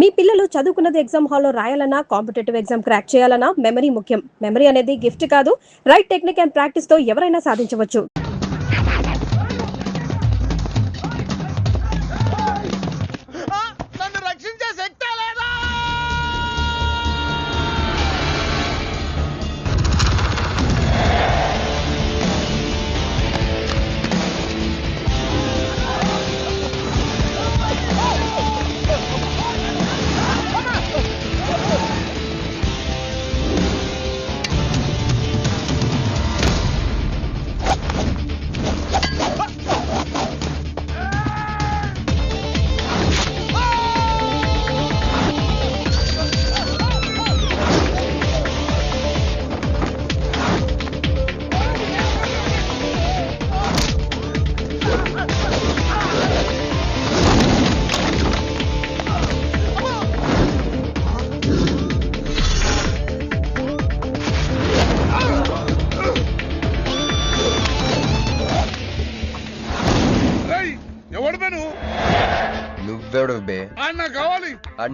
మీ పిల్లలు చదువుకున్నది ఎగ్జామ్ హాల్లో రాయాలన్నా కాంపిటేటివ్ ఎగ్జామ్ క్రాక్ చేయాలన్నా మెమరీ ముఖ్యం. మెమరీ అనేది గిఫ్ట్ కాదు, రైట్ టెక్నిక్ అండ్ ప్రాక్టీస్ తో ఎవరైనా సాధించవచ్చు.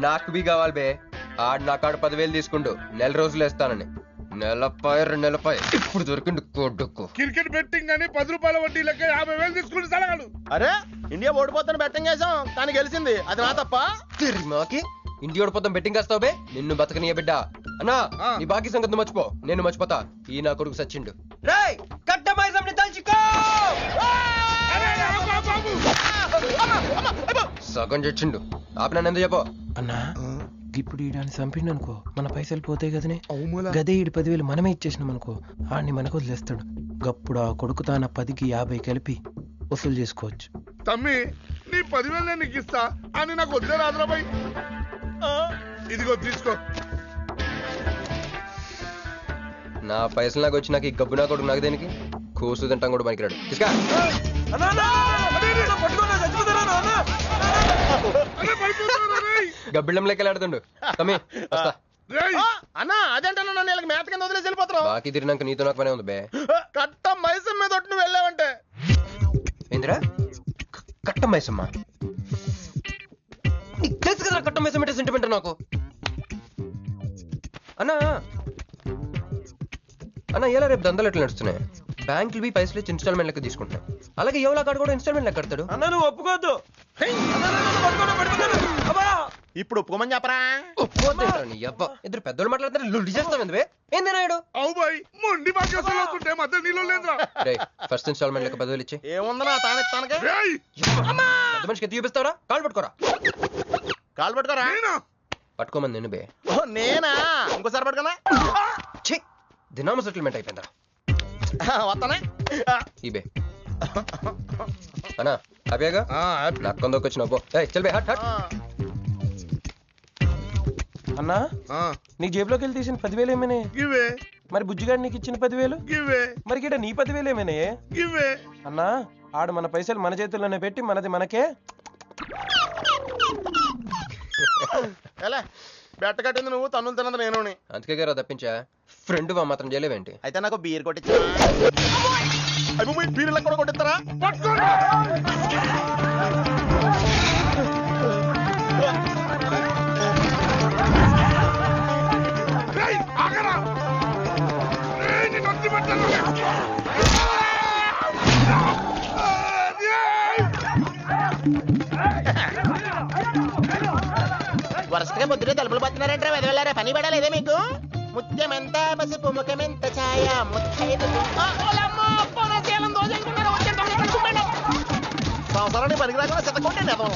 నాకు బి కావాలి బే. ఆడు నా కాడు 10,000 తీసుకుంటూ నెల రోజులు వేస్తానని. నెలపై 2 నెలపై ఇప్పుడు దొరికిండు కొడుకు. క్రికెట్ బెట్టింగ్ అని 10 రూపాయల వడ్డీ లెక్క 50,000 తీసుకుంటూ సలహాలు. అరే ఇండియా ఓడిపోతాను బెట్టింగ్ వేసాం కానీ గెలిచింది, అది నా తప్ప. మాకి ఇండియా ఓడిపోతాం బెట్టింగ్ వేస్తావు బే. నిన్ను బతకనియ బిడ్డ. అన్నా నీ బాకీ సంగతి మర్చిపో, నేను మర్చిపోతా. ఈ నా కొడుకు సచ్చిండు. రేయ్ కట్టమైజంని తలుచుకో. సగం చచ్చిండు. ఆపి నన్ను ఎందుకు చెప్పు అన్నా. ఇప్పుడు ఈడాన్ని చంపిండు అనుకో మన పైసలు పోతాయి కదనే. గదే 10,000 మనమే ఇచ్చేసినాం అనుకో ఆడిని మనకు వదిలేస్తాడు. గప్పుడు ఆ కొడుకు తాన 10కి 50 కలిపి వసూలు చేసుకోవచ్చు. తమ్మి నీ 10,000 నేను నీకు ఇస్తా అని నాకు వద్దే రాదురాబాయ్. ఇదిగో తీసుకో. నా పైసలు నాకు వచ్చి నాకు ఈ గబ్బు నా కొడుకు నాకు దేనికి? కూసు తింటాం కూడా పనికిరాడు. తీసుకా గబ్బిళ్ళం లెక్కలు ఆడుతుండు. తమ్మి అన్నా అదేంటన్నా నన్ను వీళ్ళకి మేత కింద వదిలేసి వెళ్ళిపోతారు. బాకీ తిరిగినాక నీతో నాకు పనే ఉంది బే. కట్ట మైసం మీద ఒట్టు నువ్వు వెళ్ళావంటే. ఏందిరా కట్ట మైసమ్మా? నీకు తెలుసు కదా కట్ట మైసం అంటే సెంటిమెంట్ నాకు. అన్నా అన్నా ఎలా రేపు దందాలు ఎట్లా నడుస్తున్నాయి? బ్యాంకులు బి పైసలు ఇచ్చి ఇన్స్టాల్మెంట్ లెక్క తీసుకుంటాయి. అలాగే ఎవలా కాడు కూడా ఇన్స్టాల్మెంట్ లెక్క కడతాడు. అన్నా నువ్వు ఒప్పుకోద్దు. ఇప్పుడు ఒప్పుకోమని చెప్పరా? ఇద్దరు పెద్దోళ్ళు మాట్లాడుతున్నారు. లుడ్డి చేస్తావు ఏంది నాయుడు? అవు బాయ్ మొండి బాకీ వసూలు అవుతుంటే మధ్య నీళ్ళు లేదురా. ఫస్ట్ ఇన్స్టాల్మెంట్ లెక్క 10,000 ఇచ్చి ఏముందనా తానెత్తానక పెద్ద మనిషికి ఎత్తి చూపిస్తావరా? కాళ్ళు పట్టుకోరా. కాలు పట్టుకోరా? పట్టుకోమని నేను బే. నేనా? ఇంకోసారి పట్టుకున్నా దినామ సెటిల్మెంట్ అయిపోయిందా? వస్తానే ఈ బే అన్నా హ్యాపీగా నాకు కొందరికి వచ్చినావు. చల్ బే హట్ హట్. అన్నా నీ జేబులోకి వెళ్ళి తీసిన 10,000 ఏమేనే? గివే. మరి బుజ్జిగాడు నీకు ఇచ్చిన 10,000? గివే. మరి గిడ నీ 10,000 ఏమేనే? గివే. అన్నా ఆడు మన పైసలు మన చేతుల్లోనే పెట్టి మనది మనకే. బెట్ట కట్టింది నువ్వు, తన్నులు తిన్నది నేను. అందుకే గారా తప్పించా. ఫ్రెండ్ మాత్రం చేయలేవేంటి? అయితే నాకు బీర్ కొట్టించా. బీర్లా కూడా కొట్టిస్తారా? వరుసగా ముద్దులో తలుపులు పడుతున్నారంటే వెదవెళ్ళారా? పని పడాలేదే మీకు? ముత్యమెంత పసుపు ముఖమెంత ఛాయ సంవత్సరాన్ని పనికి రాకుండా చెత్తకొట్టండి అదో.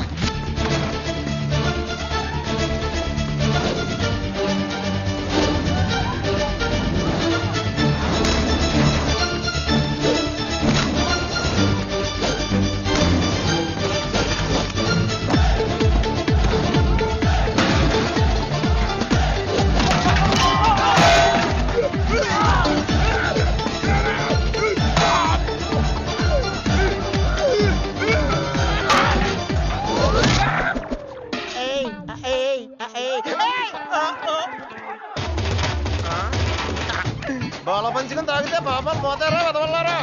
బాల పంచుకుని తాగితే పాపాలు పోతారా వదవల్లారా?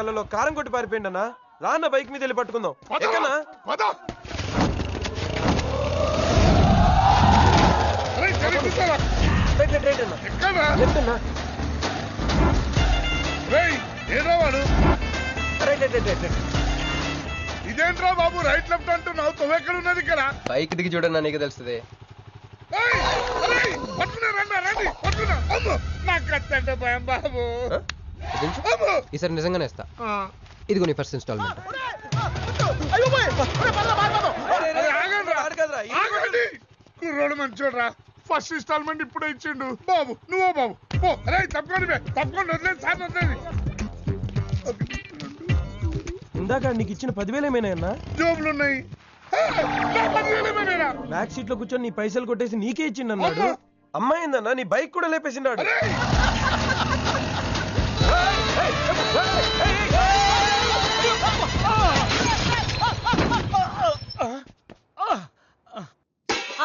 కళ్ళలో కారం కొట్టి పారిపోయింది అన్న. రాన్న బైక్ మీద వెళ్ళి పట్టుకుందాం. ఎక్కనా? పద. అరే, జరుగుతారా? రైట్ అన్న. ఎక్కడా? చెప్తున్నా. రేయ్, ఏడ్రా వాడు? రైట్. ఇదేంట్రా బాబు రైట్ లెఫ్ట్ అంటున్నావు? తొవ్వెక్కడ ఉన్నది ఇక్కడ? బైక్ దిగి చూడన్నా నీకు తెలుస్తుంది. ఏయ్, అరే, పట్టుకున్నా, రండి, పట్టుకున్నా. అమ్మో, నాకు కత్తంటే భయం బాబు. అమ్మో. ఈసారి నిజంగానే ఇస్తా. ఇదిగో నీ ఫస్ట్ ఇన్స్టాల్మెంట్. అరే, ఆగండి. కుర్రోడు మంచోడ్రా. ఫస్ట్ ఇన్స్టాల్మెంట్ ఇప్పుడే ఇచ్చిండు. బాబు నువ్వో బాబు పో. అరే తప్పకుండా వదిలేదు సార్, వదిలేదు. ఇందాక నీకు ఇచ్చిన 10,000 ఏమైనా? జోబులు ఉన్నాయి. బ్యాక్ సీట్ లో కూర్చొని నీ పైసలు కొట్టేసి నీకే ఇచ్చిండు అన్నాడు. అమ్మాయి ఏందన్నా, నీ బైక్ కూడా లేపేసిండాడు.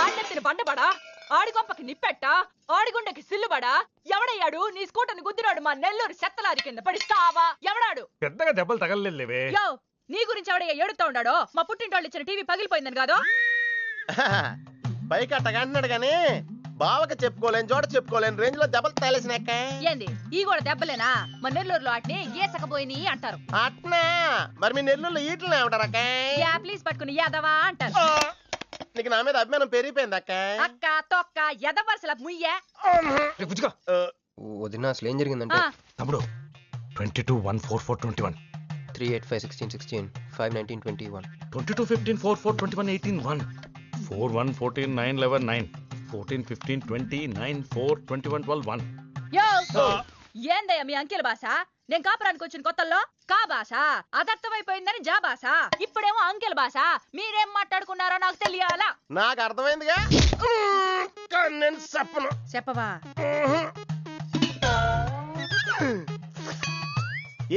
ఆడెత్తిన బండబడా, ఆడిగొప్పకి నిప్పెట్ట, ఆడిగుండకి సిల్లుబడా, ఎవడయ్యాడు నీ స్కూటర్ని గుద్దినాడు మా నెల్లూరు చెత్తలారి కింద పడి సావా? ఎవడాడు? పెద్దగా దెబ్బలు తగలలేవే. యో, నీ గురించి ఎవడయ్యా ఏడుతా ఉన్నాడో? మా పుట్టింటోళ్ళు ఇచ్చిన టీవీ పగిలిపోయిందని కాదు? పైకి అట్టగంటున్నాడు గాని బావకి చెప్పుకోలేని చోట చెప్పుకోలేని రేంజ్ లో దెబ్బలు తగిలేసినాక. ఏంది ఈ కూడా దెబ్బలేనా? మా నెల్లూరులో వాటిని ఏసకపోయిని అంటారు. అట్నా? మరి మీ నెల్లూరులో ఈటలు ఏమంటారక్క? ప్లీజ్ పట్టుకుని యాదవా అంటారు. నీకు నా మీద అభిమానం పెరిగిపోయింది అక్క. అక్క తొక్క ఎదవరసల ముయ్యే. వదిన అసలు ఏం జరిగిందంటే తమ్ముడు 22-1-4-4-21 385-16-16 5-19-21 22-15-4-4-21-18-1 4-1-14-9-11-9 14-15-20-9-4-21-12-1. యో, ఏందయ్యా మీ అంకెల భాష? నేను కాపురానికి వచ్చిన కొత్తల్లో కా భాష అదర్థమైపోయిందని జా భాష, ఇప్పుడేమో అంకెల భాష. మీరేం మాట్లాడుకున్నారో నాకు తెలియాలా? నాకు అర్థమైందిగా. నేను చెప్పను. చెప్పవా?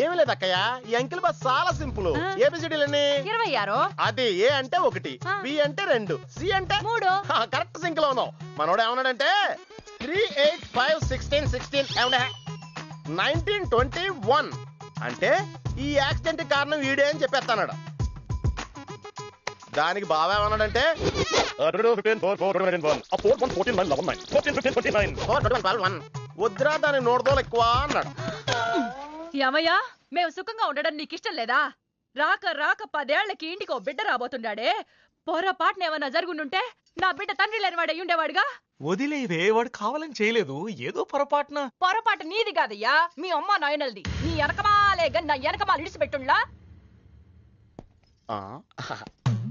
ఏమి లేదు అక్కయ్య, ఈ అంకిల్ బస్ చాలా సింపుల్. ఏబిసిడీలన్నీ 26. అది ఏ అంటే 1, బి అంటే 2, సి అంటే 3. కరెక్ట్ సింక్ లో ఉన్నావు. మనోడు ఏమన్నాడంటే 3-8-5-16-16 ఏమన్నా 19-21 అంటే ఈ యాక్సిడెంట్ కారణం వీడే అని చెప్పేస్తాడు. దానికి బాగా ఏమన్నాడంటే వద్దురా దాని నోడదోలు ఎక్కువ అన్నాడు. ఏమయ్యా, మేము సుఖంగా ఉండడం నీకు ఇష్టం లేదా? రాక 10 ఏళ్లకి ఇంటికి ఓ బిడ్డ రాబోతుండాడే. పొరపాటున ఏమన్నా జరుగుండుంటే నా బిడ్డ తండ్రి లేని వాడు అయ్యుండేవాడుగా. వదిలేవే, వాడు కావాలని చేయలేదు, ఏదో పొరపాటున. పొరపాటు నీది కాదయ్యా, మీ అమ్మ నాయనల్ది. నీ వెనకమాలే గన్న వెనకమాలు ఇడిచిపెట్టుండ్లా.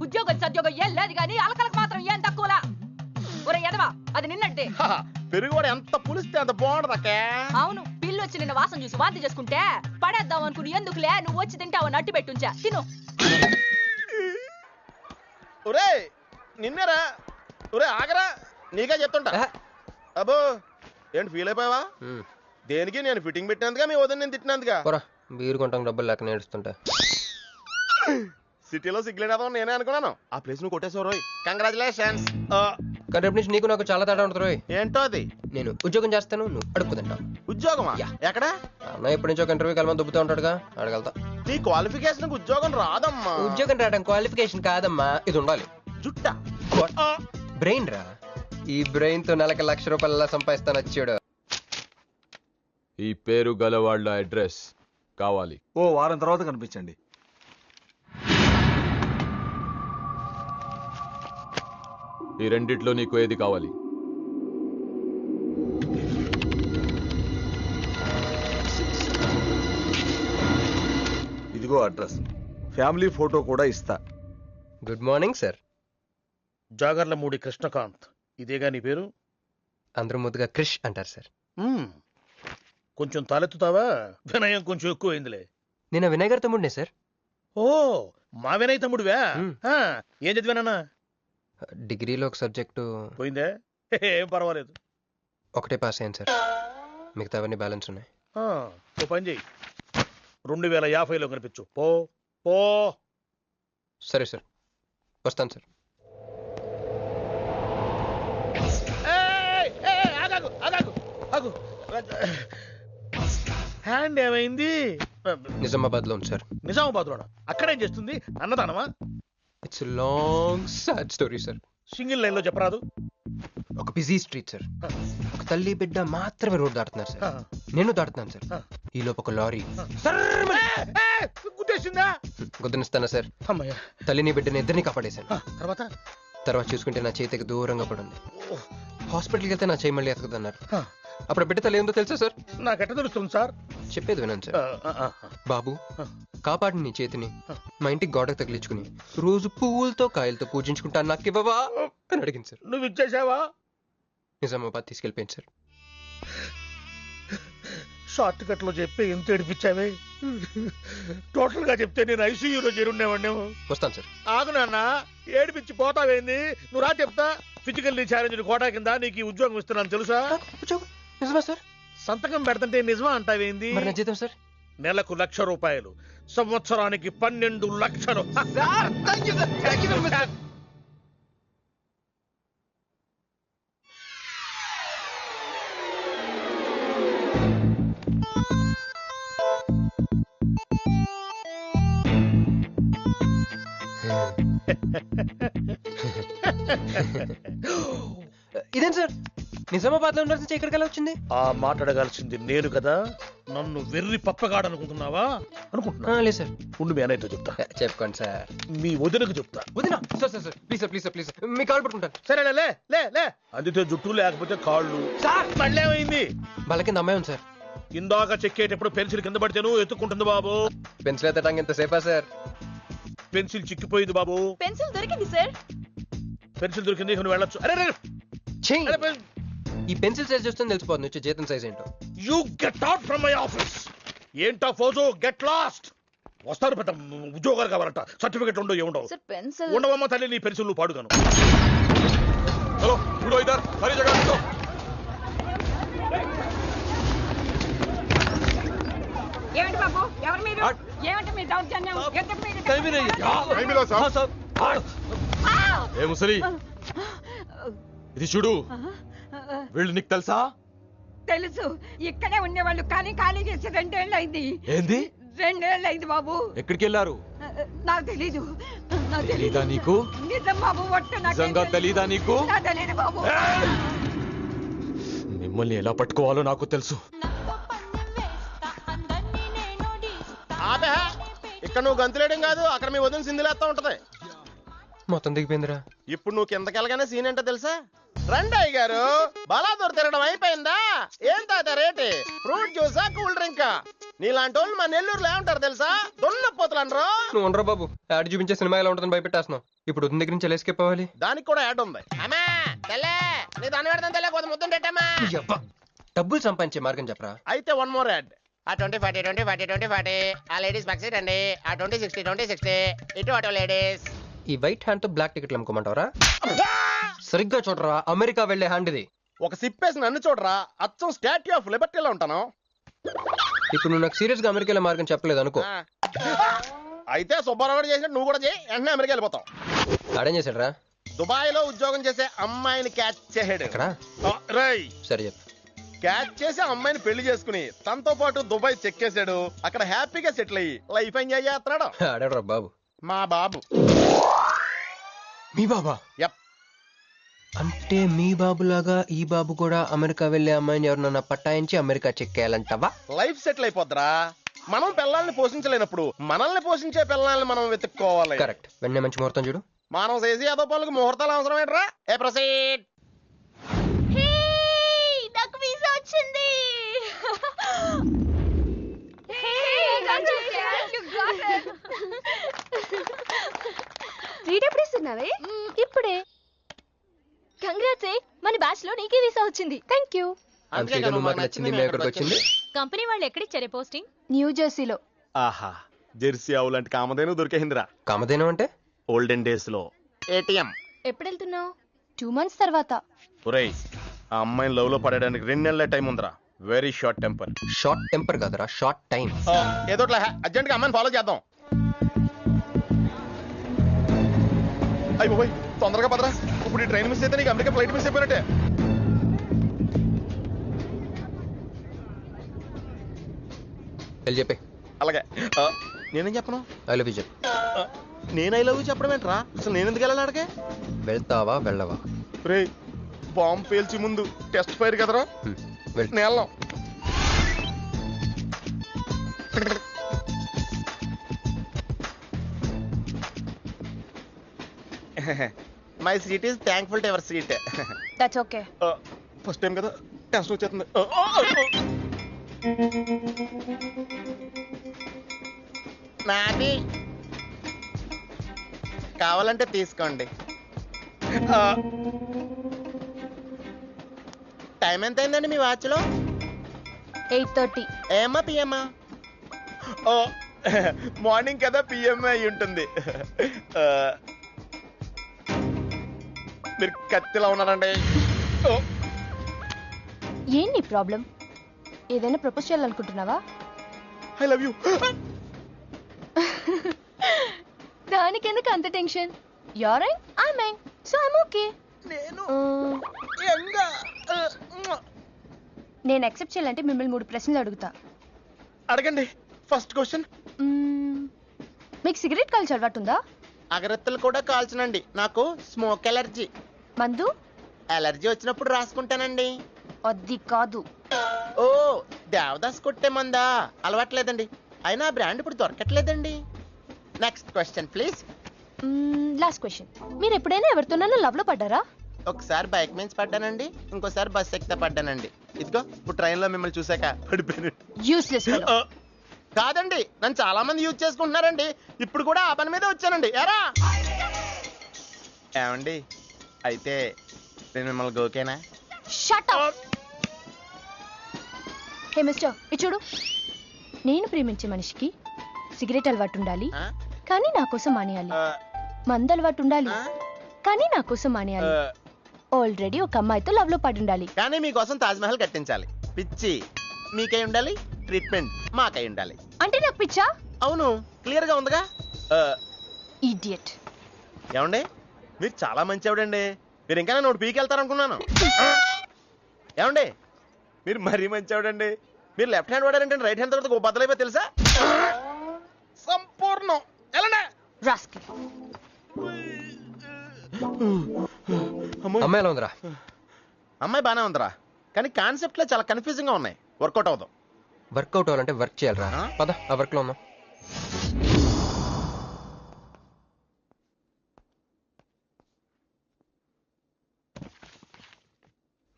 ఉద్యోగం సద్యోగం ఏం లేదు గాని అలకలకు మాత్రం ఏం తక్కువలా. ఒరే ఎదవా, అది నిన్నట్టే. పెరుగు కూడా ఎంత పులిస్తే అంత బాగుంటదక్క. అవును, పిల్లు వచ్చి నిన్న వాసన చూసి వాంతి చేసుకుంటే పడేద్దాం అనుకుని ఎందుకులే నువ్వు వచ్చి తింటావు నట్టి పెట్టుంచా. తిను. ఒరే నిన్నరా, ఒరే ఆగరా, నీకే చెప్తుంటా. అబ్బో ఏంటి ఫీల్ అయిపోయావా? దేనికి? నేను ఫిట్టింగ్ పెట్టినందుగా, మీ వదిన నేను తిట్టినందుగా. బీరు కొంటాం డబ్బులు లేక నేడుస్తుంటా. సిటీలో సిగ్గులేదా నేనే అనుకున్నాను. ఆ ప్లేస్ నువ్వు కొట్టేసావు రోయ్, కంగ్రాచులేషన్స్. కానీ రేపు నుంచి నీకు నాకు చాలా తేడా ఉంటుంది రోయ్. ఏంటో అది? నేను ఉద్యోగం చేస్తాను, నువ్వు అడుక్కు తింటావు. ఉద్యోగమా? ఎక్కడ? అన్న ఎప్పటి నుంచో ఒక ఇంటర్వ్యూకి వెళ్ళమని దుబ్బుతూ ఉంటాడుగా, అడగలుగుతా. నీ క్వాలిఫికేషన్ ఉద్యోగం రాదమ్మా. ఉద్యోగం రావడం క్వాలిఫికేషన్ కాదమ్మా, ఇది ఉండాలి. జుట్టా? బ్రెయిన్ రా. ఈ బ్రెయిన్ తో నెలకి ₹1,00,000 సంపాదిస్తాను వచ్చాడు. ఈ పేరు గల వాళ్ళ అడ్రస్ కావాలి. ఓ వారం తర్వాత కనిపించండి. ఈ రెండిట్లో నీకు ఏది కావాలి? ఇదిగో అడ్రస్, ఫ్యామిలీ ఫోటో కూడా ఇస్తా. Good morning sir. Jagarlamudi Krishnakanth, ఇదేగా నీ పేరు? అందరూ ముద్దుగా క్రిష్ అంటారు సార్. కొంచెం తలెత్తుతావా? వినయం కొంచెం ఎక్కువైందిలే. నేను వినయ్ గారి తమ్ముడినే సార్. ఓ, మా వినయ్ తమ్ముడివా? ఏం చదివానన్నా? డిగ్రీలో ఒక సబ్జెక్టు పోయిందే, ఏం పర్వాలేదు. ఒకటే పాస్ అయ్యాను సార్, మిగతావన్నీ బ్యాలెన్స్ ఉన్నాయి. ఓ పని చెయ్యి, 2050లో కనిపించు. పో పో. సరే సార్, వస్తాను సార్. హ్యాండ్ ఏమైంది? నిజామాబాద్ లో ఉంది సార్. నిజామాబాద్ లోనా? అక్కడేం చేస్తుంది? అన్నదానమా? It's long sad story sir. Single line లో చెప్పరాదు. ఒక బిజీ స్ట్రీట్ సార్. ఒక తల్లి బిడ్డ మాత్రమే రోడ్ దాటుతున్నారు సార్. నేను దాటుతున్నాను సార్. ఈ లోపు ఒక లారీ గుద్దేసిందా? గుద్దనిస్తానా సార్. అమ్మయ్య. తల్లిని బిడ్డని ఇద్దరిని కాపాడేశాను. తర్వాత చూసుకుంటే నా చేతికి దూరంగా పడింది. హాస్పిటల్కి వెళ్తే నా చేయి మళ్ళీ ఎతకదన్నారు. అప్పుడు బిడ్డ తల్లి ఏందో తెలుసా సార్? నాకెట్ట తెలుస్తుంది సార్? చెప్పేది వినండి సార్. బాబు కాపాడి నీ చేతిని మా ఇంటికి గోడకు తగిలించుకుని రోజు పువ్వులతో కాయలతో పూజించుకుంటాను, నాకు ఇవ్వవా అని అడిగింది సార్. నువ్వు ఇచ్చేసావా? నిజామాబాద్ తీసుకెళ్ళిపోయింది సార్. షార్ట్ కట్ లో చెప్పి ఎంత ఏడిపించావే. టోటల్ గా చెప్తే నేను ఐసీయూలో చేరుండేవాడినేమో. వస్తాను సార్. ఆగు నాన్న, ఏడిపించి పోతావేంది? నువ్వు రా చెప్తా. ఫిజికల్లీ ఛాలెంజ్ కోటా కింద నీకు ఈ ఉద్యోగం ఇస్తున్నాను తెలుసా? నిజమా సార్? సంతకం పెడతంటే నిజమా అంటావేంది? మరి నా జీతం సార్? నెలకు ₹1,00,000, సంవత్సరానికి 12 లక్షలు. ఇదేం సార్? నిజామాబాద్ లో ఉండాల్సి ఇక్కడికి ఎలా వచ్చింది? ఆ మాట్లాడగాల్సింది నేను కదా. నన్ను వెర్రి పప్పగాడనుకుంటున్నావా? అనుకుంటున్నా. లేదు సార్. ఉండు, మీ అన్నయ్యతో చెప్తా. చెప్పుకోండి సార్. మీ వదినకు చెప్తా. వదినా? Sir sir sir please sir, please sir, please sir, me call పట్టుకుంటాను. సరే లే లే లే. అందితే జుట్టు లేకపోతే కాళ్ళు. సార్ మళ్ళీ ఏమైంది? వాళ్ళ కింద అమ్మాయి ఉంది సార్. ఇందాక చెక్కేటప్పుడు పెన్సిల్ కింద పడితేను ఎత్తుకుంటుంది బాబు. పెన్సిల్ ఎత్తడానికి ఎంత సేపా సార్? పెన్సిల్ చిక్కిపోయింది బాబు. పెన్సిల్ దొరికింది సార్. పెన్సిల్ దొరికింది, నువ్వు వెళ్ళొచ్చు. అరే ఈ పెన్సిల్ సైజ్ చూస్తే తెలిసిపోతుంది వచ్చే జీతం సైజ్ ఏంటో. You get out from my office. ఏంటా ఫోజు? Get lost. వస్తారు పెద్ద ఉద్యోగాలు కావాలంట. సర్టిఫికెట్ ఉండవు, ఏముండవు. సార్ పెన్సిల్ ఉండవమ్మ తల్లి, నీ పెన్సిల్ నువ్వు పాడుగాను. చలో చూడో ఇద్దరు సరి జగह చూడో. ఏమండి బాబు, ఎవరు మీరు? ఏమంటే మీ దౌర్జన్యం? ఏ ముసలి ఇది చూడు. వీళ్ళు నీకు తెలుసా? తెలుసు. ఇక్కడే ఉండేవాళ్ళు, కానీ ఖాళీ చేసి 2 ఏళ్ళు అయింది. ఏంది? 2 ఏళ్ళు అయింది బాబు. ఎక్కడికి వెళ్ళారు? నాకు తెలీదు. తెలీదా నీకు? నిజం బాబు, ఒట్టు. నిజంగా తెలీదా నీకు? తెలీదు బాబు. మిమ్మల్ని ఎలా పట్టుకోవాలో నాకు తెలుసు. ఆపే, ఇక్కడ నువ్వు గంతులేయడం కాదు, అక్కడ మీ వదిన సింధులేస్తా ఉంటది. మొత్తం దిగిపోయిందిరా. ఇప్పుడు నువ్వు కిందకెళ్ళగానే సీన్ ఏంటో తెలుసా? రండయ్య గారు, బలాదూర్ తిరగడం అయిపోయిందా? ఏం తాత రేటి? Fruit జ్యూసా, cool డ్రింకా? నీలాంటి వాళ్ళు మా నెల్లూరులో ఏమంటారు తెలుసా? దొన్నపోతులు అనరు. నువ్వు ఉండరా బాబు, యాడ్ చూపించే సినిమా ఎలా ఉంటుందని భయపెట్టేస్తున్నావు. ఇప్పుడు వదిన దగ్గర నుంచి ఎలా escape అవ్వాలి? దానికి కూడా యాడ్ ఉంది. అమ్మా తెల్లే, నీ దాన్ని పెడతాను తెల్లే, కొంత ముద్దుంటమ్మా. డబ్బులు సంపాదించే మార్గం చెప్పరా. అయితే 1 more యాడ్. ఆ 20-40 20-40 20-40 ఆ లేడీస్ బ్యాక్ సీట్ అండి. ఆ 20-60 20-60 ఇటు అటు లేడీస్. ఈ వైట్ హ్యాండ్ తో బ్లాక్ టికెట్లు అమ్ముకోమంటావరా? సరిగ్గా చూడరా, అమెరికా వెళ్లే హ్యాండ్ ఇది. ఒక సిప్పేసి నన్ను చూడరా, అచ్చం స్టాట్యూ ఆఫ్ లిబర్టీలో ఉంటాను. ఇప్పుడు నువ్వు నాకు సీరియస్ గా అమెరికా వెళ్ళే మార్గం చెప్పలేదు అనుకో. అయితే సుబ్బారావు చేసినట్టు నువ్వు కూడా చేయి, వెంటనే అమెరికా వెళ్ళిపోతావు. ఆడేం చేశాడు రా? దుబాయ్ లో ఉద్యోగం చేసే అమ్మాయిని క్యాచ్ చేసాడు. ఎక్కడ? రై సరే చెప్పు. క్యాచ్ చేసి అమ్మాయిని పెళ్లి చేసుకుని తనతో పాటు దుబాయ్ చెక్కేశాడు. అక్కడ హ్యాపీగా సెటిల్ అయ్యి లైఫ్ ఎంజాయ్ చేస్తున్నాడు. ఆడాడు రా బాబు. మా బాబు. మీ బాబా? యప్. అంటే మీ బాబులాగా ఈ బాబు కూడా అమెరికా వెళ్లే అమ్మాయిని ఎవరినన్నా పట్టాయించి అమెరికా చెక్కేయాలంటావా? లైఫ్ సెటిల్ అయిపోద్దిరా. మనం పిల్లల్ని పోషించలేనప్పుడు మనల్ని పోషించే పిల్లల్ని మనం వెతుక్కోవాలి. కరెక్ట్. వెంటనే మంచి ముహూర్తం చూడు. మనం చేసి ఏదో పనులకు ముహూర్తాలు అవసరం ఏంట్రా? ఏ ప్రొసీడ్. నాకు వీసా వచ్చింది. వీడెప్పుడిస్తున్నావే? ఇప్పుడే. కంగ్రాట్స్. మన బ్యాచ్ లో నీకే వీసా వచ్చింది. Thank you. అందుకే నువ్వు మాకు నచ్చింది, మేము ఎక్కడికి వచ్చింది. కంపెనీ వాళ్ళు ఎక్కడిచ్చారే పోస్టింగ్? న్యూ జెర్సీలో. ఆహా, జెర్సీ ఆవు లాంటి కామధేను దొరికేసిందిరా. కామధేను అంటే? ఓల్డెన్ డేస్ లో ఏటీఎం. ఎప్పుడు వెళ్తున్నావు? 2 months తర్వాత. ఒరేయ్, ఆ అమ్మాయిని లవ్ లో పడడానికి 2 నెలల టైం ఉందిరా. Very short temper. Short temper కాదురా, షార్ట్ టైం. ఏదో అర్జెంట్ గా అమ్మాయిని ఫాలో చేద్దాం. అయిపోయి తొందరగా పదరా. ఇప్పుడు ఈ ట్రైన్ మిస్ అయితే నీకు అమెరికా ఫ్లైట్ మిస్ అయిపోయినట్టే. వెళ్ళి చెప్పి. అలాగే నేనేం చెప్పను? ఐ లవ్ యూ చెప్పు. నేను ఐ లవ్ యూ చెప్పడం ఏంట్రా? అసలు నేను ఎందుకు వెళ్ళాలి అడిగే? వెళ్తావా వెళ్ళవా? రే బాంబు పేల్చి ముందు టెస్ట్ ఫైర్ కదరా, వెళ్ళు. నేను వెళ్ళాం. My seat is thankful to ever seat. That's okay. First time కదా, టెన్షన్ వచ్చేస్తుంది. నాది కావాలంటే తీసుకోండి. టైం ఎంత అయిందండి మీ వాచ్లో? 8:30. ఏమా పిఎమ్మా? ఓ మార్నింగ్ కదా, పిఎంఏ అయి ఉంటుంది. మీరు కత్తిలా ఉన్నారండి. ఏం నీ ప్రాబ్లం? ఏదైనా ప్రపోజ్ చేయాలనుకుంటున్నావా? I love you. దానికెందుకు అంత tension? You're young, I'm young, so I'm okay. నేను నేను యాక్సెప్ట్ చేయాలంటే మిమ్మల్ని 3 ప్రశ్నలు అడుగుతా. అడగండి. ఫస్ట్ క్వశ్చన్, మీకు సిగరెట్ కాల్చి అలవాటు ఉందా? అగరత్తులు కూడా కాల్చనండి, నాకు స్మోక్ ఎలర్జీ. మందు? ఎలర్జీ వచ్చినప్పుడు రాసుకుంటానండి. అది కాదు. ఓ దేవదాస్ కొట్టే మందా? అలవాట్లేదండి, అయినా బ్రాండ్ ఇప్పుడు దొరకట్లేదండి. Next question please. Last question, మీరు ఎప్పుడైనా ఎవరితోనైనా లవ్ లో పడ్డారా? ఒకసారి బైక్ మీద పడ్డానండి, ఇంకోసారి బస్ ఎక్కితే పడ్డానండి. ఇదిగో ఇప్పుడు ట్రైన్ లో మిమ్మల్ని చూసాక పడిపోయాను. యూస్లెస్. కాదండి, నన్ను చాలా మంది యూజ్ చేసుకుంటున్నారండి. ఇప్పుడు కూడా ఆ పని మీదే వచ్చానండి. ఎరా ఏమండి, అయితే నేను మిమ్మల్ని ఓకేనా? Shut up. హే మిస్టర్, ఇది చూడు. నేను ప్రేమించే మనిషికి సిగరెట్ అలవాటు ఉండాలి, కానీ నా కోసం మానేయాలి. మందు అలవాటు ఉండాలి, కానీ నా కోసం మానేయాలి. ఆల్రెడీ ఒక అమ్మాయితో లవ్ లో పడి ఉండాలి, కానీ మీకోసం తాజ్ మహల్ కట్టించాలి. పిచ్చి మీకై ఉండాలి, ట్రీట్మెంట్ మాకై ఉండాలి. అంటే నాకు పిచ్చా? అవును, క్లియర్ గా ఉందిగా. ఇడియట్. ఏమండి, మీరు చాలా మంచి ఆవిడండి. మీరు ఇంకా నన్ను పీకి వెళ్తారనుకున్నాను. ఏమండి, మీరు మరీ మంచి ఆవిడండి. మీరు లెఫ్ట్ హ్యాండ్ వాడారంటే రైట్ హ్యాండ్ తర్వాత బద్దలైపోయి తెలుసా? సంపూర్ణం. ఎలానే రాస్కెల్. అమ్మాయి ఎలా ఉందిరా? అమ్మాయి బానే ఉందిరా, కానీ కాన్సెప్ట్ లో చాలా కన్ఫ్యూజింగ్ గా ఉన్నాయి. వర్కౌట్ అవుతాం. వర్కౌట్ అవ్వాలంటే వర్క్ చేయాలరా. పద ఆ వర్క్ లో ఉందాం.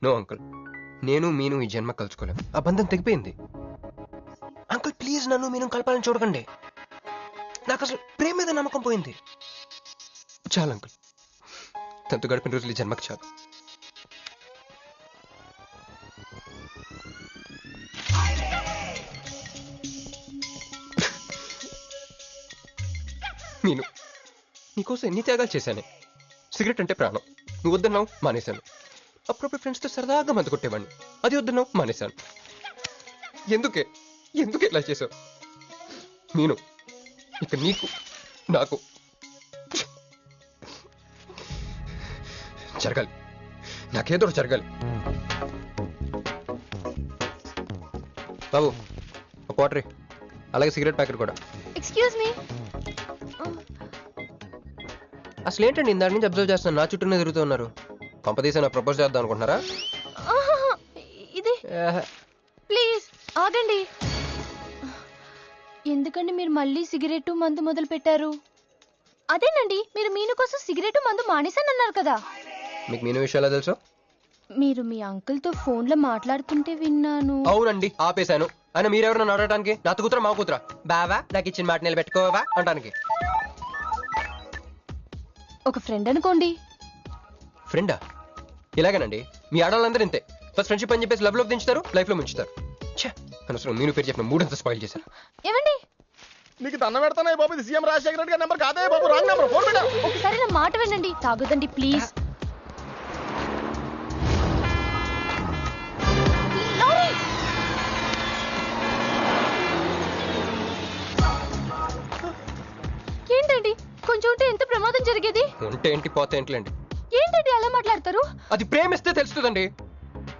నో అంకుల్, నేను మీను ఈ జన్మ కలుసుకోలేం. ఆ బంధం తెగిపోయింది. అంకుల్ ప్లీజ్ నన్ను మీను కలపాలని చూడకండి. నాకు అసలు ప్రేమ మీద నమ్మకం పోయింది. చాలు అంకుల్, తనతో గడిపిన రోజులు ఈ జన్మకు చాలు. మీను, నీకోసం ఎన్ని త్యాగాలు చేశాను. సిగరెట్ అంటే ప్రాణం, నువ్వు వద్దన్నావు మానేశాను. అప్పుడప్పుడు ఫ్రెండ్స్తో సరదాగా మందు కొట్టేవాడిని, అది వద్దన్నావు మానేశాను. ఎందుకే ఇలా చేసావు మీను? ఇక నీకు నాకు జరగాలి, నాకేదో జరగాలి. బాబు ఒక వాటర్, అలాగే సిగరెట్ ప్యాకెట్ కూడా. Excuse me. అసలు ఏంటండి ఇందాక నుంచి అబ్జర్వ్ చేస్తున్నాను, నా చుట్టూనే తిరుగుతూ ఉన్నారు. కొంపదీసి నా ప్రపోజ్ చేద్దాం అనుకుంటున్నారా? ఇది ప్లీజ్ ఆగండి. ఎందుకండి మీరు మళ్ళీ సిగరెట్ మందు మొదలు పెట్టారు? అదేనండి, మీరు మీను కోసం సిగరెట్ మందు మానేశానన్నారు కదా. మీకు మీను విషయాలు తెలుసు? మీరు మీ అంకుల్ తో ఫోన్ లో మాట్లాడుతుంటే విన్నాను. అవునండి, ఆపేశాను. అయినా మీరెవరు నన్ను అడగడానికి? నా కూతురా మా కూతురా? బావా నాకు ఇచ్చిన మాట నిలబెట్టుకోవా అంటానికి. ఒక ఫ్రెండ్ అనుకోండి. ఫ్రెండా? ఇలాగేనండి, మీ ఆడవాళ్ళందరూ ఇంతే. ఫస్ట్ ఫ్రెండ్షిప్ అని చెప్పేసి లవ్ లో దించుతారు, లైఫ్ లో ముంచుతారు. అనవసరం మీను పేరు చెప్పిన మూడంతా స్పాయిల్ చేశారు. ఏమండి, నీకు దండం పెడతానే బాబు, ఇది సీఎం రాజశేఖర రెడ్డి గారి నెంబర్ కాదే బాబు, రాంగ్ నెంబర్. ఫోన్ పెట్టా. ఒకసారి నా మాట వినండి. తాగొద్దండి ప్లీజ్. ఏంటండి, కొంచెం ఉంటే ఎంత ప్రమాదం జరిగేది. ఉంటే ఏంటి పోతే ఏంటిలేండి. ఏంటండి అలా మాట్లాడతారు? అది ప్రేమిస్తే తెలుస్తుందండి,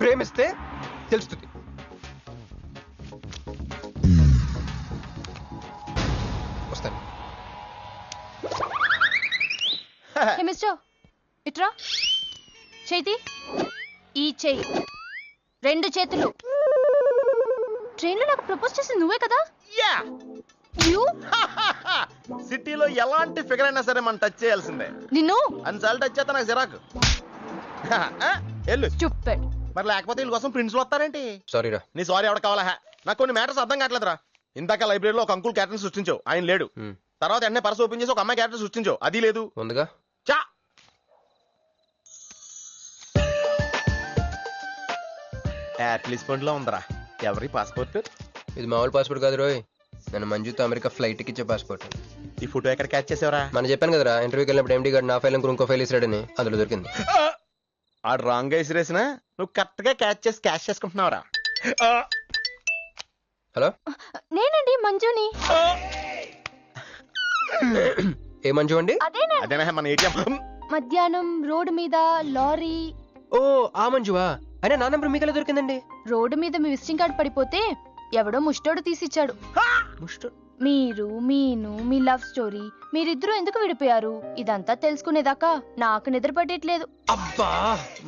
ప్రేమిస్తే తెలుస్తుంది. హే మిస్టర్ ఇట్రా చేతి ఈ చెయ్యి 2 చేతులు ట్రైన్లో నాకు ప్రపోజ్ చేసింది నువ్వే కదా యా యూ సిటీలో ఎలాంటి ఫిగర్ అయినా సరే మనం టచ్ చేయాల్సిందే. నిన్ను అన్నిసార్లు టచ్ చేస్తా నాకు చిరాకు. వెళ్ళు. స్టూపిడ్. మరి లేకపోతే వీళ్ళ కోసం ప్రిన్స్లు వస్తారేంటి? సారీ రా. నీ సారీ ఎవడ కావాలా? నాకు కొన్ని మ్యాటర్స్ అర్థం కావట్లేదురా. ఇందాక లైబ్రరీలో ఒక అంకుల్ క్యారెక్టర్ సృష్టించావు, ఆయన లేడు. తర్వాత వెంటనే పర్స్ ఓపెన్ చేసి ఒక అమ్మాయి క్యారెక్టర్ సృష్టించావు, అది లేదు. ముందుగా చా యాట్లీస్ పండ్లో ఉందరా. ఎవరి పాస్పోర్ట్? ఇది మామూలు పాస్పోర్ట్ కాదు రోయ్, నన్ను మంజుతో అమెరికా ఫ్లైట్ కి ఇచ్చే పాస్పోర్ట్. ఈ ఫోటో ఎక్కడ క్యాచ్ చేసావరా? మనం చెప్పాను కదరా, ఇంటర్వ్యూకి వెళ్ళినప్పుడు ఎండి గారు నా ఫైల్ ఇంకో ఫైల్ ఇస్తాడని, అందులో దొరికింది. ఆడు రాంగ్ గా ఇసిరేసినా నువ్వు కరెక్ట్ గా క్యాచ్ చేసి క్యాష్ చేసుకుంటున్నావురా. హలో, నేనండి మంజుని. ఏ మంజు అండి? అదేనా మన ఏటీఎం. మధ్యాహ్నం రోడ్డు మీద లారీ. ఓ ఆ మంజువా? అయినా నా నెంబర్ మీకెలా దొరికిందండి? రోడ్డు మీద మీ విజిటింగ్ కార్డ్ పడిపోతే ఎవడో ముష్టోడు తీసిచ్చాడు. మీరు మీను మీ లవ్ స్టోరీ, మీరిద్దరూ ఎందుకు విడిపోయారు ఇదంతా తెలుసుకునేదాకా నాకు నిద్ర పట్టట్లేదు. అబ్బా,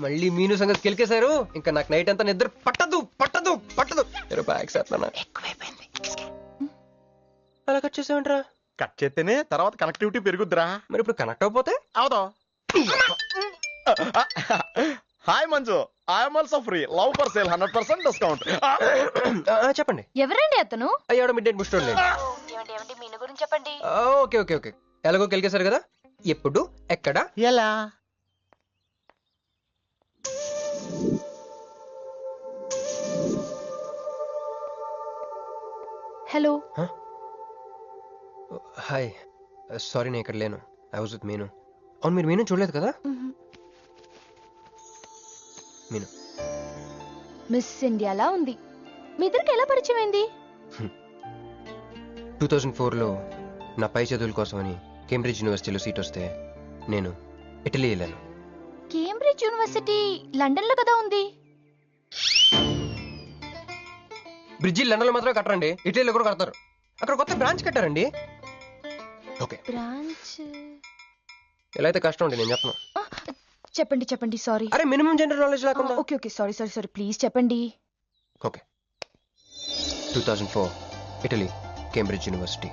మళ్ళీ మీను సంగతి కెలికేశారు. ఇంకా నాకు నైట్ అంతా నిద్ర పట్టదు పట్టదు పట్టదు. ఎక్కువైపోయింది. అలా కట్ చేసామంటరా? కట్ చేస్తేనే తర్వాత కనెక్టివిటీ పెరుగుద్దిరా. మరి ఇప్పుడు కనెక్ట్ అయిపోతే అవుతా. Hi Manju, I'm also free. Love for sale 100% discount. చెప్పండి. ఎవరండి అతను? అయ్యాడు మిడ్ నైట్ బుస్టోడ్ లేండి. మీను గురించి చెప్పండి. ఓకే ఓకే ఓకే, ఎలాగో కెలికేశారు కదా, ఎప్పుడు ఎక్కడ ఎలా? హలో. హాయ్, సారీ నేను ఇక్కడ లేను. ఐ వాజ్ విత్ మీను. అవును, మీరు మీను చూడలేదు కదా? మీను మిస్ ఇండియాలా ఉంది. మీ ఇద్దరికి ఎలా పరిచయం అయింది? 2004లో నా పై చదువుల కోసమని కేంబ్రిడ్జ్ యూనివర్సిటీలో సీట్ వస్తే నేను ఇటలీ వెళ్ళాను. కేంబ్రిడ్జ్ యూనివర్సిటీ లండన్ లో కదా ఉంది. బ్రిడ్జి లండన్లో మాత్రమే కట్టరండి, ఇటలీలో కూడా కడతారు. అక్కడ కొత్త బ్రాంచ్ కట్టారండి. ఓకే, బ్రాంచ్ ఎలా అయితే కష్టం అండి, నేను చెప్పను. చెప్పండి చెప్పండి. సారీ. అరే మినిమం జనరల్ నాలెడ్జ్ లేకుండా. Okay okay, sorry sorry sorry, please చెప్పండి. Okay, 2004 Italy, Cambridge university.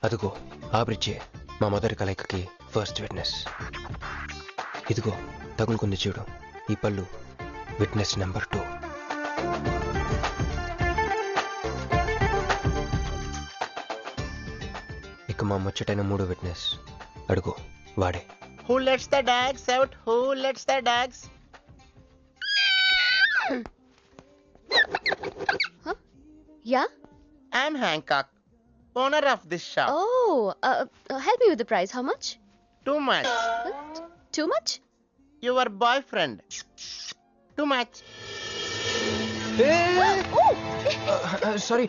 అదిగో ఆ బ్రిడ్జే మా మదర్ కలయికకి ఫస్ట్ విట్నెస్. ఇదిగో తగులుకుంది చూడు ఈ పళ్ళు, విట్నెస్ నెంబర్ 2. ఇక మా ముచ్చటైన 3 విట్నెస్ అడుగు, వాడే. Who lets the dogs out? Who lets the dogs? Yeah? I'm Hancock, owner of this shop. Oh, help me with the price. How much? Too much. Too much? Your boyfriend. Too much. Sorry.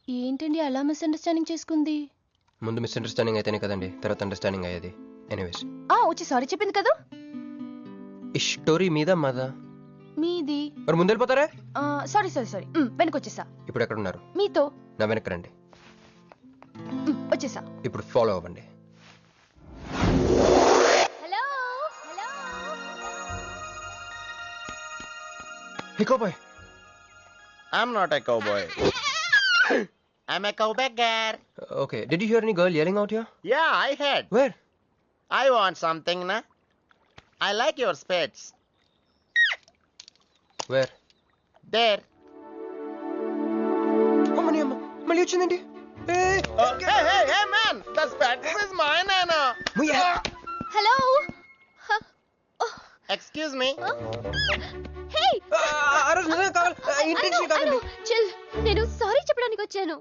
ఏంటండి అలా misunderstanding చేసుకుంది? ముందు misunderstanding అయితేనే కదండి తర్వాత understanding అయ్యేది. Anyways, వచ్చి sorry చెప్పింది కదా. ఈ స్టోరీ మీద మాదా? మీది. మరి ముందు వెళ్ళిపోతారా? సారీ సారీ సారీ, వెనకొచ్చేసా. ఇప్పుడు ఎక్కడ ఉన్నారు? మీతో. నా వెనక్కి రండి. వచ్చేసా. ఇప్పుడు ఫాలో అవ్వండి. Hello hello. Hey cowboy. I'm not a cowboy. I'm a cowbagger. Okay, did you hear any girl yelling out here? Yeah, I heard. Where? I want something, na? I like your spades. Where? There. అమ్మని అమ్మ, మళ్ళీ వచ్చిందండి. Hey, man! The spades is mine, Anna. Hello. Excuse me. Hey. Chill, నేను sorry చెప్పడానికి వచ్చాను.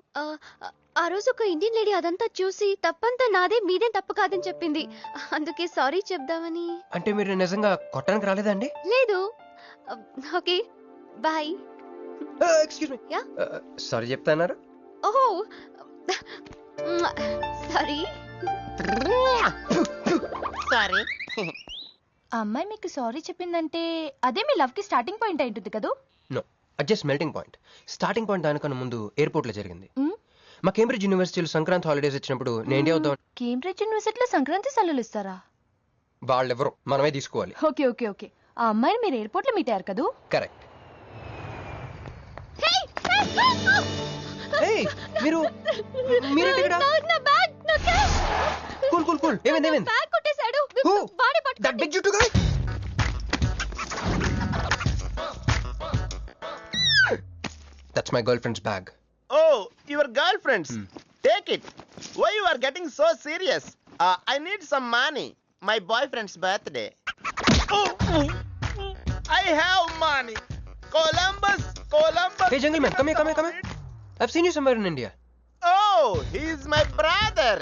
ఆ రోజు ఒక ఇండియన్ లేడీ అదంతా చూసి తప్పంతా నాదే మీదేం తప్పు కాదని చెప్పింది, అందుకే సారీ చెప్దామని. అంటే మీరు నిజంగా కొట్టడానికి రాలేదండి? లేదు. Okay, bye. Excuse me. Ya. Sorry చెప్తాన్నారు? ఓహో సారీ. Sorry. ఆ అమ్మాయి మీకు సారీ చెప్పిందంటే అదే మీ లవ్ కి స్టార్టింగ్ పాయింట్ అయి ఉంటుంది కదా? నో, అది just melting point. Starting point దానికన్నా ముందు ఎయిర్పోర్ట్లో జరిగింది. మ్? మా కేంబ్రిడ్జ్ యూనివర్సిటీలో సంక్రాంతి హాలిడేస్ ఇచ్చినప్పుడు నేను ఇండియా వద్దాం. కేంబ్రిడ్జ్ యూనివర్సిటీలో సంక్రాంతి సెలవులు ఇస్తారా? వాళ్ళెవరో మనమే తీసుకోవాలి. Okay okay okay. ఆ అమ్మాయిని మీరు ఎయిర్పోర్ట్ లో మీట్ అయ్యారు కదూ? కరెక్ట్. మీరు మీరేంటి ఇక్కడ? Cool cool cool. ఏమైంది ఏమైంది? బ్యాగ్ కొట్టేశాడు. Who? వాడే పట్టుకోండి. That big juttu guy? That's my girlfriend's bag. Oh, your girlfriend's. Take it. Why you are getting so serious? I need some money. My boyfriend's birthday. I have money. Columbus. Hey, jungle man, come here. I've seen you somewhere in India. Oh, he's my brother.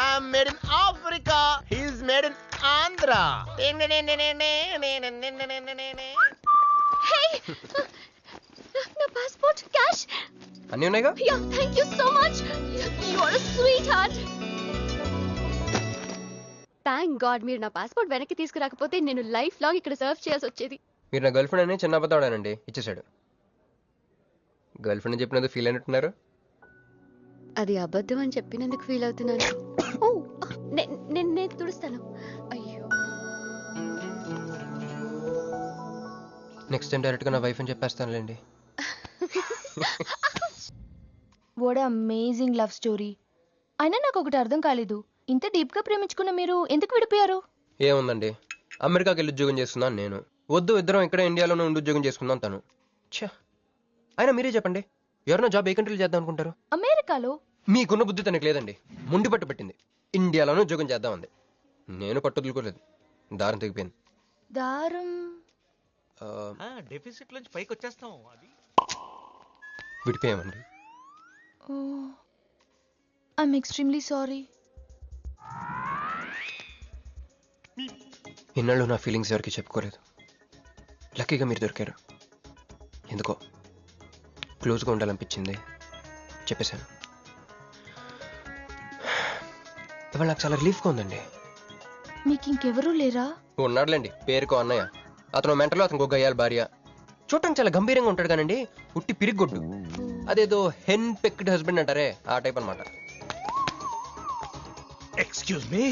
I'm made in Africa. He's made in Andhra. Hey! నా passport cash. అన్నీ ఉన్నాయిగా? Yeah, thank you so much. You are a sweetheart. Thank God మీరు నా passport వెనక్కి తీసుకురాకపోతే నేను life long ఇక్కడ serve చేయాల్సి వచ్చేది. మీరు నా గర్ల్ ఫ్రెండ్ అని చిన్న అబద్ధాడానండి, ఇచ్చేసాడు. గర్ల్ ఫ్రెండ్ చెప్పినందుకు ఫీల్ అయినట్టున్నారు. అది అబద్ధం అని చెప్పినందుకు ఫీల్ అవుతున్నాను. ఓ, నేను తుడుస్తాను. అయ్యో, నెక్స్ట్ టైం డైరెక్ట్గా నా వైఫ్ అని చెప్పేస్తానులేండి. What amazing love story. అయినా నాకు ఒకటి అర్థం కాలేదు, ఇంత డీప్ గా ప్రేమించుకున్న మీరు ఎందుకు విడిపోయారు? ఏముందండి, అమెరికాకి వెళ్ళి ఉద్యోగం చేస్తున్నాను నేను. వద్దు, ఇద్దరం ఇక్కడ ఇండియాలోనే ఉండి ఉద్యోగం చేసుకుందాం తను. ఛా, అయినా మీరే చెప్పండి, ఎవరైనా జాబ్ ఏ కంట్రీలో చేద్దాం అనుకుంటారు? అమెరికాలో. మీకున్న బుద్ధి తనకి లేదండి. మొండి పట్టు పెట్టింది, ఇండియాలోనే ఉద్యోగం చేద్దాం అంది. నేను పట్టుదలుకోలేదు, దారం తెగిపోయింది. దారం డెఫిసిట్ నుంచి పైకి వచ్చేస్తాం. అది విడిపోయామండి. I'm extremely sorry. ఇన్నాళ్ళు నా ఫీలింగ్స్ ఎవరికి చెప్పుకోలేదు. లక్కీగా మీరు దొరికారు. ఎందుకో క్లోజ్గా ఉండాలనిపించింది, చెప్పేశాను. ఇవాళ నాకు చాలా రిలీఫ్గా ఉందండి. మీకు ఇంకెవరూ లేరా? ఉన్నాడులేండి, పేరుకో అన్నయ్య. అతను మెంటలో, అతను గొగ్గయ్యాలి భార్య. చూడటానికి చాలా గంభీరంగా ఉంటాడు కానండి, ఉట్టి పిరిగొడ్డు. అదేదో హెన్ పెక్డ్ హస్బెండ్ అంటారే, ఆ టైప్ అనమాట. Excuse me.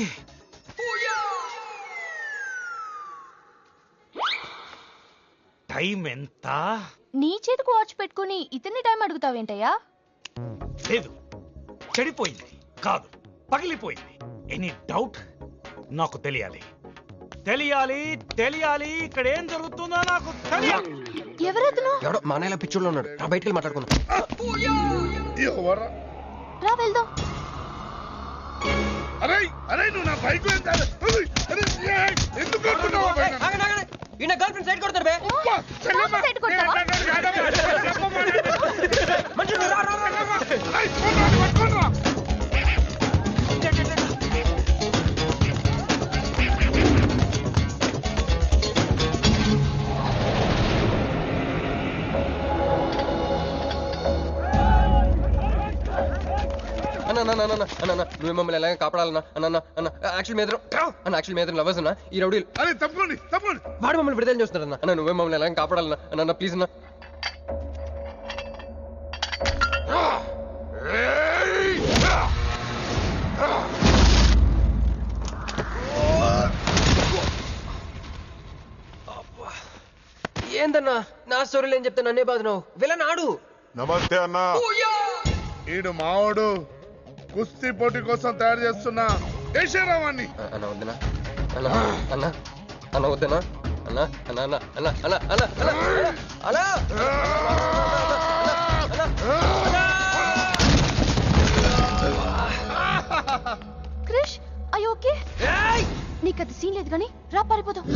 టైం ఎంత? నీ చేతికి వాచ్ పెట్టుకుని ఇతన్ని టైం అడుగుతావేంటయ్యా? లేదు, చెడిపోయింది కాదు, పగిలిపోయింది. Any doubt? నాకు తెలియాలి. ఇక్కడ ఏం జరుగుతుందో నాకు తెలియాలి. ఎవరతను? ఎవడో మానేలా పిచ్చోళ్ళు ఉన్నాడు, రా బయటికి మాట్లాడుకుందాం. రా వెళ్దాం. అరే నువ్వు నా బైక్ ఎందుకు ఈయన గర్ల్ ఫ్రెండ్ సైడ్ కొడతారు బే. నువ్వు మమ్మల్ని ఎలాగ కాపాడాలన్నా అన్న యాక్చువల్ మీద లవర్స్ అన్న ఈ రౌడీలు. అరే తప్పండి వాడు మమ్మల్ని విడుదల చేస్తున్నారన్న. అన్న నువ్వే మమ్మల్ని ఎలాగ కాపాడాలన్నా అన్న ప్లీజ్ అన్న. ఏందన్నా నా స్టోరీలు ఏం చెప్తే నన్నే బాధనావు? విలన్ ఆడు. నమస్తే అన్నా. ఈడు మావాడు కుస్తీ పోటీ కోసం తయారు చేస్తున్నా యశరావాణ్ణి. అన్న వద్దనా అన్న వద్దనా అన్న క్రిష్, ఐ ఓకే? నీకు అది సీన్ లేదు కానీ రా పారిపోతాం.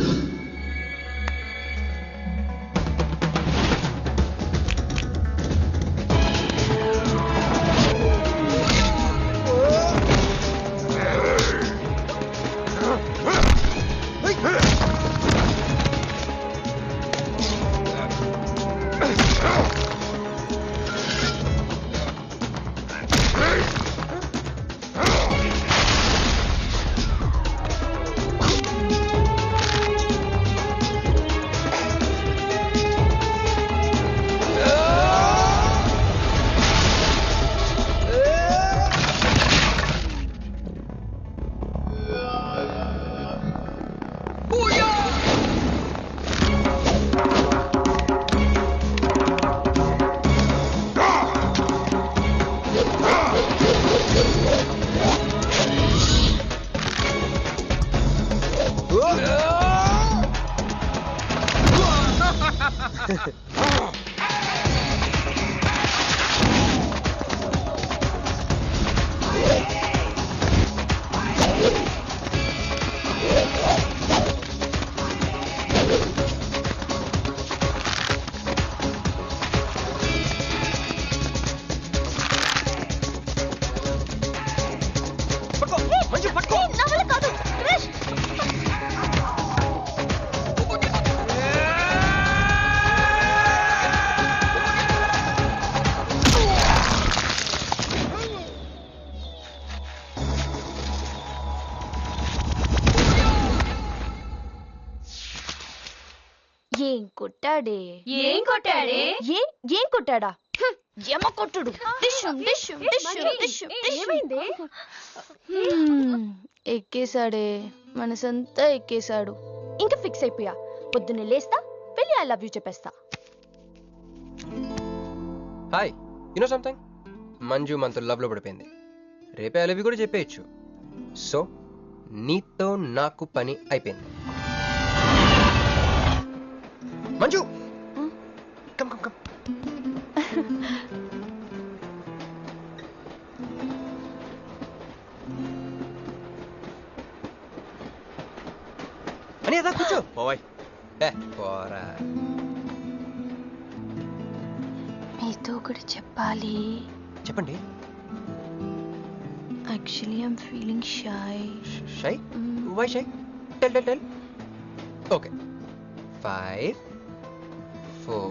కొట్టాడే ఏం కొట్టాడే? ఏం కొట్టాడా యమ కొట్టుడు డిష్షుం, డిష్షుం, డిష్షుం, డిష్షుం, డిష్షుం. ఎక్కేశాడే మనసంతా ఎక్కేశాడు. ఇంకా ఫిక్స్ అయిపోయా. పొద్దున్నే లేస్తా వెళ్ళి ఐ లవ్ యూ చెప్పేస్తా. హాయ్ యూనో సంథింగ్, మంజు మనతో లవ్లో పడిపోయింది. రేపే అలవి కూడా చెప్పేయచ్చు. సో నీతో నాకు పని అయిపోయింది. Manju come come come. అని అదా కూర్చో. పోవాయ్. పోరా. మీతో ఒకటి చెప్పాలి. చెప్పండి. Actually I'm feeling shy. Shy? Why shy? Tell tell tell. Okay 5